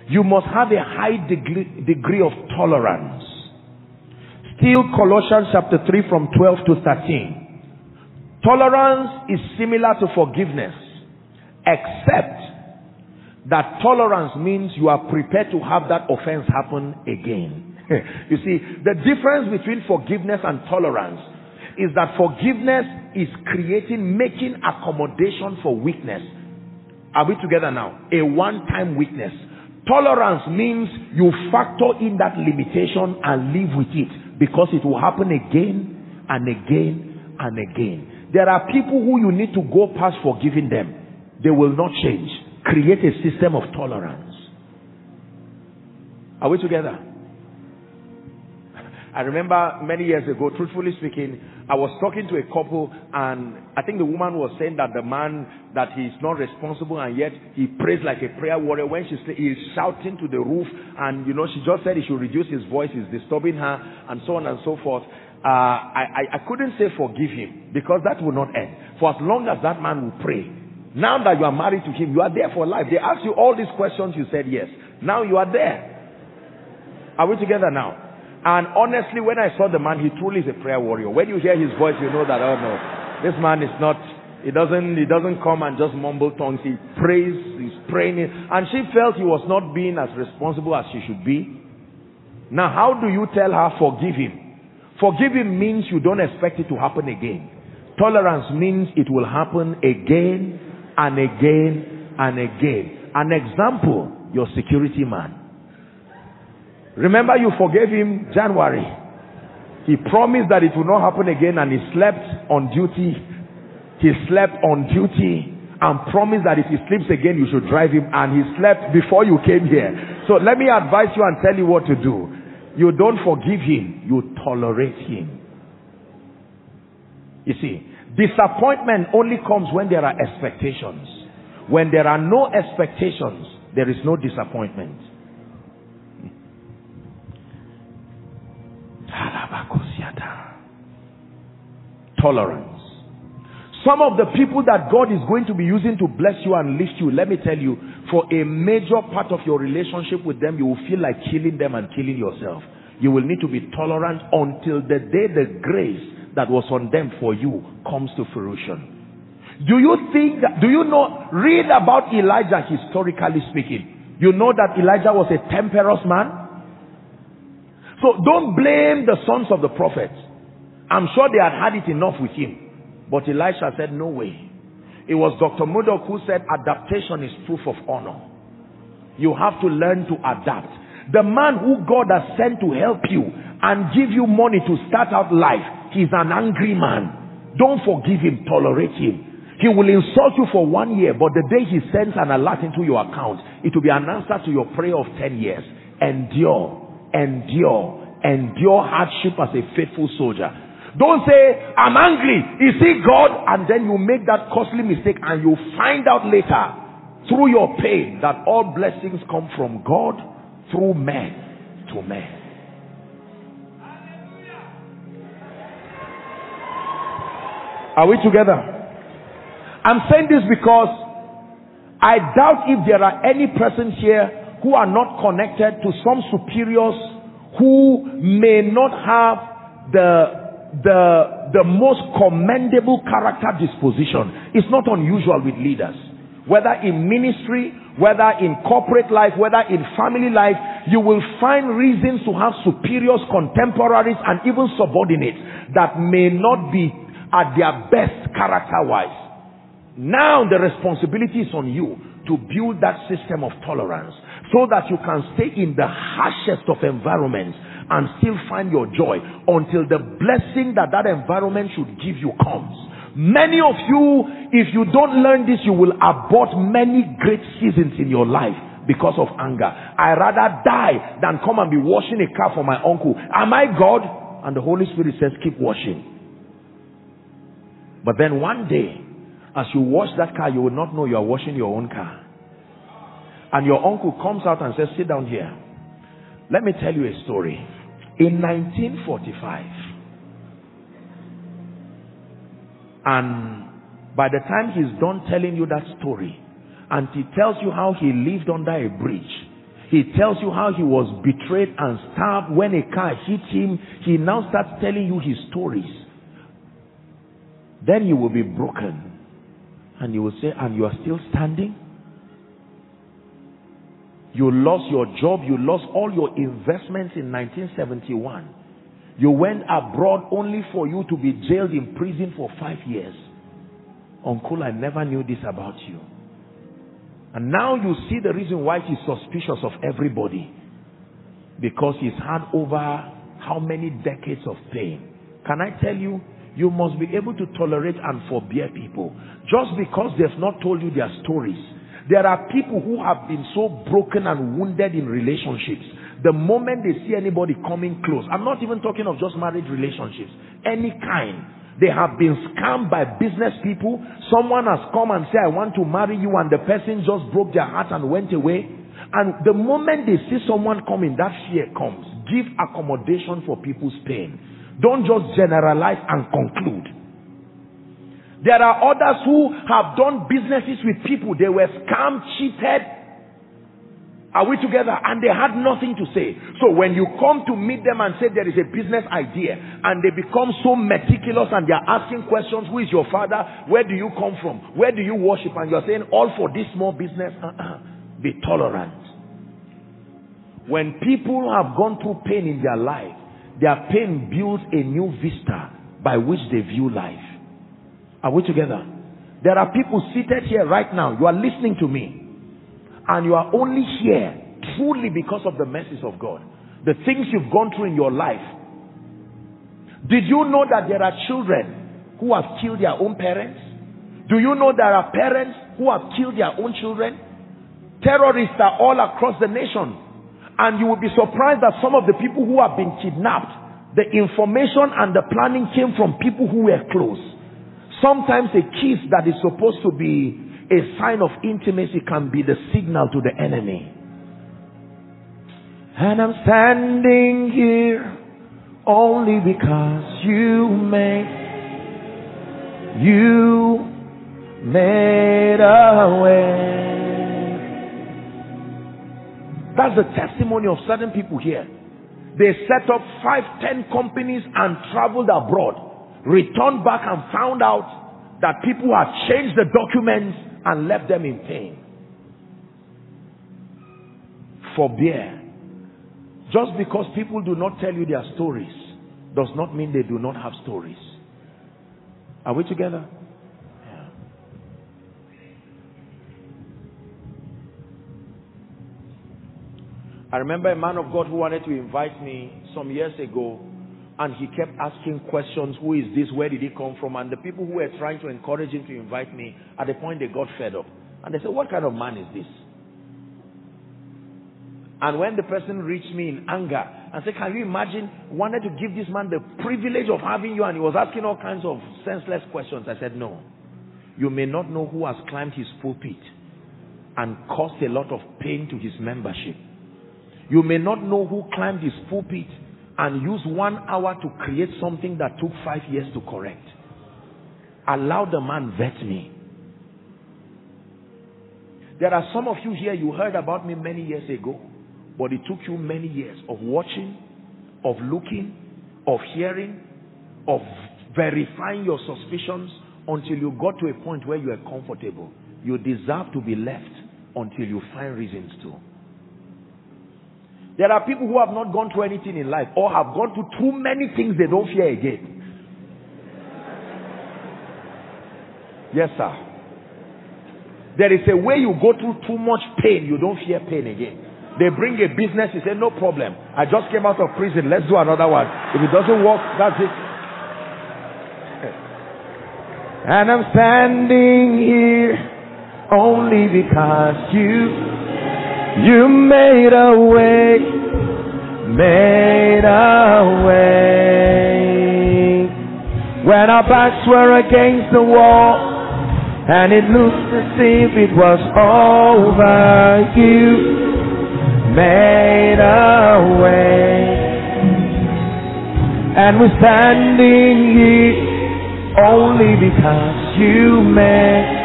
You must have a high degree of tolerance. Still Colossians chapter 3 from 12 to 13. Tolerance is similar to forgiveness, except that tolerance means you are prepared to have that offense happen again. You see, the difference between forgiveness and tolerance is that forgiveness is making accommodation for weakness. Are we together now? A one-time weakness. Tolerance means you factor in that limitation and live with it, because it will happen again and again and again. There are people who you need to go past forgiving them. They will not change. Create a system of tolerance. Are we together? I remember many years ago, truthfully speaking, I was talking to a couple, and I think the woman was saying that the man, that he's not responsible, and yet he prays like a prayer warrior. When he's shouting to the roof, and she just said he should reduce his voice, he's disturbing her, and so on and so forth. I couldn't say forgive him, because that will not end. For as long as that man will pray, now that you are married to him, you are there for life. They ask you all these questions, you said yes. Now you are there. Are we together now? And honestly, when I saw the man, he truly is a prayer warrior. When you hear his voice, you know that, oh no, this man is not, he doesn't come and just mumble tongues. He prays, he's praying. And she felt he was not being as responsible as she should be. Now, how do you tell her, forgive him? Forgive him means you don't expect it to happen again. Tolerance means it will happen again and again and again. An example, your security man. Remember, you forgave him January. He promised that it will not happen again, and he slept on duty. He slept on duty and promised that if he sleeps again, you should drive him, and he slept before you came here. So let me advise you and tell you what to do. You don't forgive him, you tolerate him. You see, disappointment only comes when there are expectations. When there are no expectations, there is no disappointment. Tolerance. Some of the people that God is going to be using to bless you and lift you, let me tell you, for a major part of your relationship with them, you will feel like killing them and killing yourself. You will need to be tolerant until the day the grace that was on them for you comes to fruition. Do you know, read about Elijah historically speaking. You know that Elijah was a temperous man. So don't blame the sons of the prophets. I'm sure they had had it enough with him. But Elisha said, no way. It was Dr. Murdoch who said, adaptation is proof of honor. You have to learn to adapt. The man who God has sent to help you and give you money to start out life, he's an angry man. Don't forgive him, tolerate him. He will insult you for 1 year, but the day he sends an alert into your account, it will be an answer to your prayer of 10 years. Endure hardship as a faithful soldier. Don't say, I'm angry, is he God? And then you make that costly mistake, and you find out later through your pain that all blessings come from God through men to men. Are we together? I'm saying this because I doubt if there are any persons here who are not connected to some superiors who may not have the most commendable character disposition. It's not unusual with leaders. Whether in ministry, whether in corporate life, whether in family life, you will find reasons to have superiors, contemporaries, and even subordinates that may not be at their best character-wise. Now the responsibility is on you to build that system of tolerance so that you can stay in the harshest of environments and still find your joy until the blessing that environment should give you comes. Many of you, if you don't learn this, you will abort many great seasons in your life because of anger. I rather die than come and be washing a car for my uncle. Am I God? And the Holy Spirit says, keep washing. But then one day, as you wash that car, you will not know you are washing your own car. And your uncle comes out and says, sit down here. Let me tell you a story. In 1945, and by the time he's done telling you that story, and he tells you how he lived under a bridge, He tells you how he was betrayed and stabbed when a car hit him. He now starts telling you his stories. Then you will be broken. And you will say, and you are still standing? You lost your job. You lost all your investments in 1971. You went abroad only for you to be jailed in prison for 5 years. Uncle, I never knew this about you. And now you see the reason why he's suspicious of everybody. Because he's had over how many decades of pain. Can I tell you, you must be able to tolerate and forbear people. Just because they've not told you their stories. There are people who have been so broken and wounded in relationships. The moment they see anybody coming close, I'm not even talking of just marriage relationships, any kind. They have been scammed by business people. Someone has come and said, I want to marry you, and the person just broke their heart and went away. And the moment they see someone coming, that fear comes. Give accommodation for people's pain. Don't just generalize and conclude. There are others who have done businesses with people. They were scammed, cheated. Are we together? And they had nothing to say. So when you come to meet them and say there is a business idea, and they become so meticulous and they are asking questions, who is your father? Where do you come from? Where do you worship? And you're saying, all for this small business. Be tolerant. When people have gone through pain in their life, their pain builds a new vista by which they view life. Are we together? There are people seated here right now. You are listening to me. And you are only here truly because of the mercies of God. The things you've gone through in your life. Did you know that there are children who have killed their own parents? Do you know there are parents who have killed their own children? Terrorists are all across the nation. And you will be surprised that some of the people who have been kidnapped, the information and the planning came from people who were close. Sometimes a kiss that is supposed to be a sign of intimacy can be the signal to the enemy. And I'm standing here only because you made a way. That's the testimony of certain people here. They set up 5-10 companies and traveled abroad, returned back and found out that people had changed the documents and left them in pain. Forbear. Just because people do not tell you their stories does not mean they do not have stories. Are we together? Yeah. I remember a man of God who wanted to invite me some years ago, and he kept asking questions. Who is this? Where did he come from? And the people who were trying to encourage him to invite me, at the point they got fed up. And they said, what kind of man is this? And when the person reached me in anger and said, can you imagine, wanted to give this man the privilege of having you, and he was asking all kinds of senseless questions. I said, no. You may not know who has climbed his pulpit and caused a lot of pain to his membership. You may not know who climbed his pulpit and used 1 hour to create something that took 5 years to correct. Allow the man vet me. There are some of you here, you heard about me many years ago, but it took you many years of watching, of looking, of hearing, of verifying your suspicions until you got to a point where you are comfortable. You deserve to be left until you find reasons to. There are people who have not gone through anything in life, or have gone through too many things they don't fear again. Yes, sir. There is a way you go through too much pain, you don't fear pain again. They bring a business, you say, no problem. I just came out of prison, let's do another one. If it doesn't work, that's it. And I'm standing here only because you made a way, when our backs were against the wall and it looked as if it was over. You made a way, and we're standing here only because you made